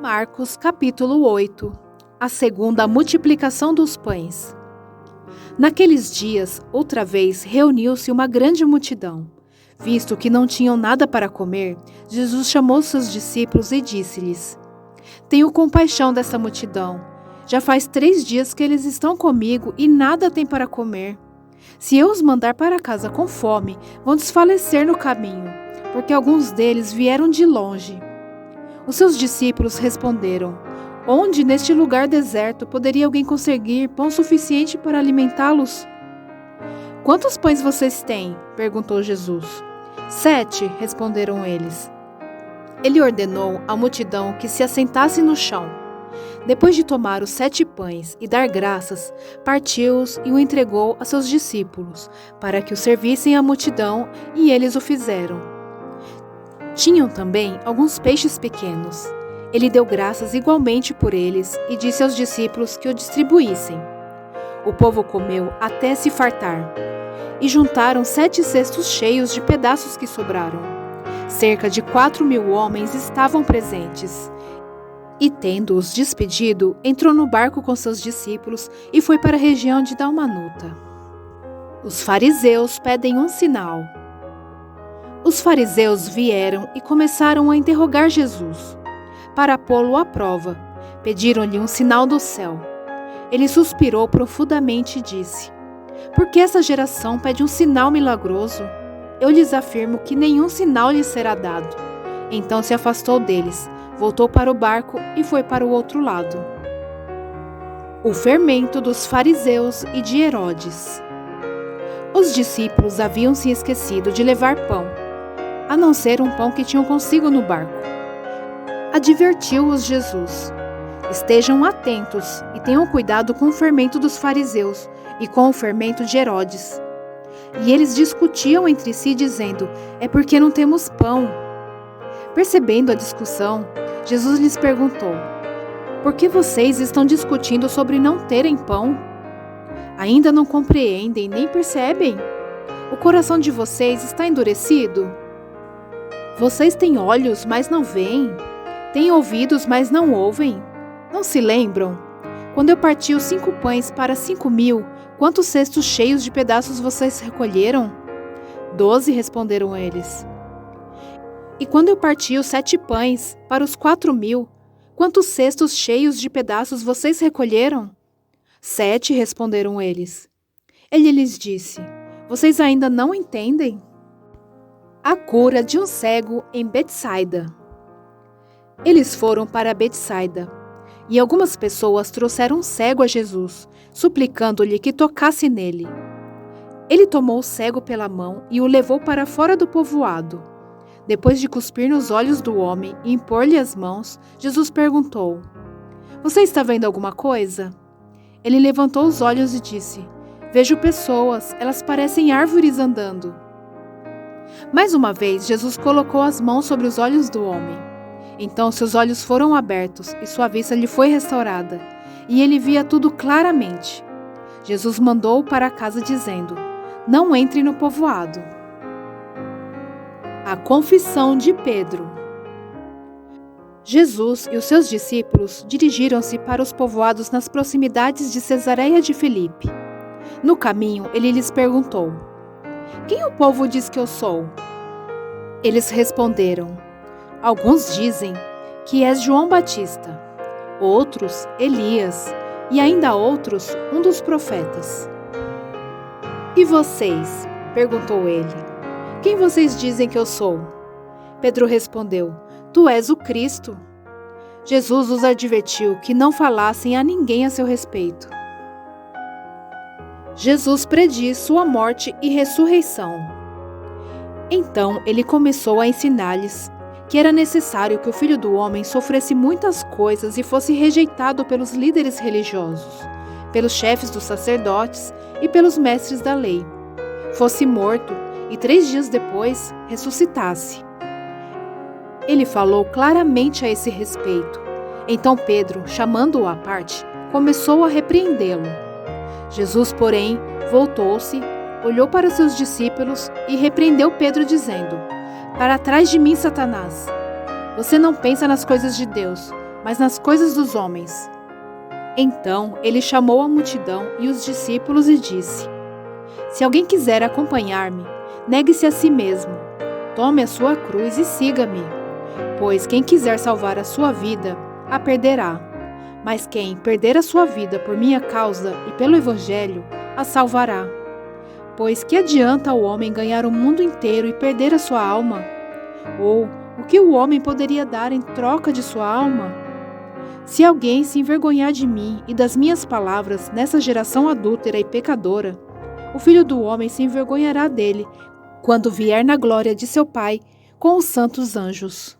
Marcos capítulo 8. A segunda multiplicação dos pães. Naqueles dias, outra vez, reuniu-se uma grande multidão. Visto que não tinham nada para comer, Jesus chamou seus discípulos e disse-lhes: Tenho compaixão desta multidão. Já faz 3 dias que eles estão comigo e nada têm para comer. Se eu os mandar para casa com fome, vão desfalecer no caminho, porque alguns deles vieram de longe. Os seus discípulos responderam: Onde neste lugar deserto poderia alguém conseguir pão suficiente para alimentá-los? Quantos pães vocês têm? Perguntou Jesus. 7, responderam eles. Ele ordenou à multidão que se assentasse no chão. Depois de tomar os 7 pães e dar graças, partiu-os e o entregou a seus discípulos, para que o servissem à multidão, e eles o fizeram. Tinham também alguns peixes pequenos. Ele deu graças igualmente por eles e disse aos discípulos que o distribuíssem. O povo comeu até se fartar. E juntaram 7 cestos cheios de pedaços que sobraram. Cerca de 4.000 homens estavam presentes. E tendo-os despedido, entrou no barco com seus discípulos e foi para a região de Dalmanuta. Os fariseus pedem um sinal. Os fariseus vieram e começaram a interrogar Jesus. Para pô-lo à prova, pediram-lhe um sinal do céu. Ele suspirou profundamente e disse: Por que essa geração pede um sinal milagroso? Eu lhes afirmo que nenhum sinal lhes será dado. Então se afastou deles, voltou para o barco e foi para o outro lado. O fermento dos fariseus e de Herodes. Os discípulos haviam se esquecido de levar pão, a não ser um pão que tinham consigo no barco. Advertiu-os Jesus: Estejam atentos e tenham cuidado com o fermento dos fariseus e com o fermento de Herodes. E eles discutiam entre si, dizendo: É porque não temos pão. Percebendo a discussão, Jesus lhes perguntou: Por que vocês estão discutindo sobre não terem pão? Ainda não compreendem nem percebem? O coração de vocês está endurecido? Vocês têm olhos, mas não veem? Têm ouvidos, mas não ouvem? Não se lembram? Quando eu parti os 5 pães para 5.000, quantos cestos cheios de pedaços vocês recolheram? 12, responderam eles. E quando eu parti os 7 pães para os 4.000, quantos cestos cheios de pedaços vocês recolheram? 7, responderam eles. Ele lhes disse: Vocês ainda não entendem? A cura de um cego em Betsaida. Eles foram para Betsaida, e algumas pessoas trouxeram um cego a Jesus, suplicando-lhe que tocasse nele. Ele tomou o cego pela mão e o levou para fora do povoado. Depois de cuspir nos olhos do homem e impor-lhe as mãos, Jesus perguntou: Você está vendo alguma coisa? Ele levantou os olhos e disse: Vejo pessoas, elas parecem árvores andando. Mais uma vez, Jesus colocou as mãos sobre os olhos do homem. Então seus olhos foram abertos e sua vista lhe foi restaurada, e ele via tudo claramente. Jesus mandou-o para casa dizendo: Não entre no povoado. A confissão de Pedro. Jesus e os seus discípulos dirigiram-se para os povoados nas proximidades de Cesareia de Filipe. No caminho, ele lhes perguntou: Quem o povo diz que eu sou? Eles responderam: Alguns dizem que és João Batista, outros Elias, e ainda outros um dos profetas. E vocês? Perguntou ele. Quem vocês dizem que eu sou? Pedro respondeu: Tu és o Cristo. Jesus os advertiu que não falassem a ninguém a seu respeito. Jesus prediz sua morte e ressurreição. Então ele começou a ensinar-lhes que era necessário que o Filho do Homem sofresse muitas coisas e fosse rejeitado pelos líderes religiosos, pelos chefes dos sacerdotes e pelos mestres da lei, fosse morto e 3 dias depois ressuscitasse. Ele falou claramente a esse respeito. Então Pedro, chamando-o à parte, começou a repreendê-lo. Jesus, porém, voltou-se, olhou para seus discípulos e repreendeu Pedro, dizendo: Para trás de mim, Satanás! Você não pensa nas coisas de Deus, mas nas coisas dos homens. Então ele chamou a multidão e os discípulos e disse: Se alguém quiser acompanhar-me, negue-se a si mesmo, tome a sua cruz e siga-me. Pois quem quiser salvar a sua vida, a perderá. Mas quem perder a sua vida por minha causa e pelo Evangelho, a salvará. Pois que adianta o homem ganhar o mundo inteiro e perder a sua alma? Ou o que o homem poderia dar em troca de sua alma? Se alguém se envergonhar de mim e das minhas palavras nessa geração adúltera e pecadora, o Filho do Homem se envergonhará dele quando vier na glória de seu Pai com os santos anjos.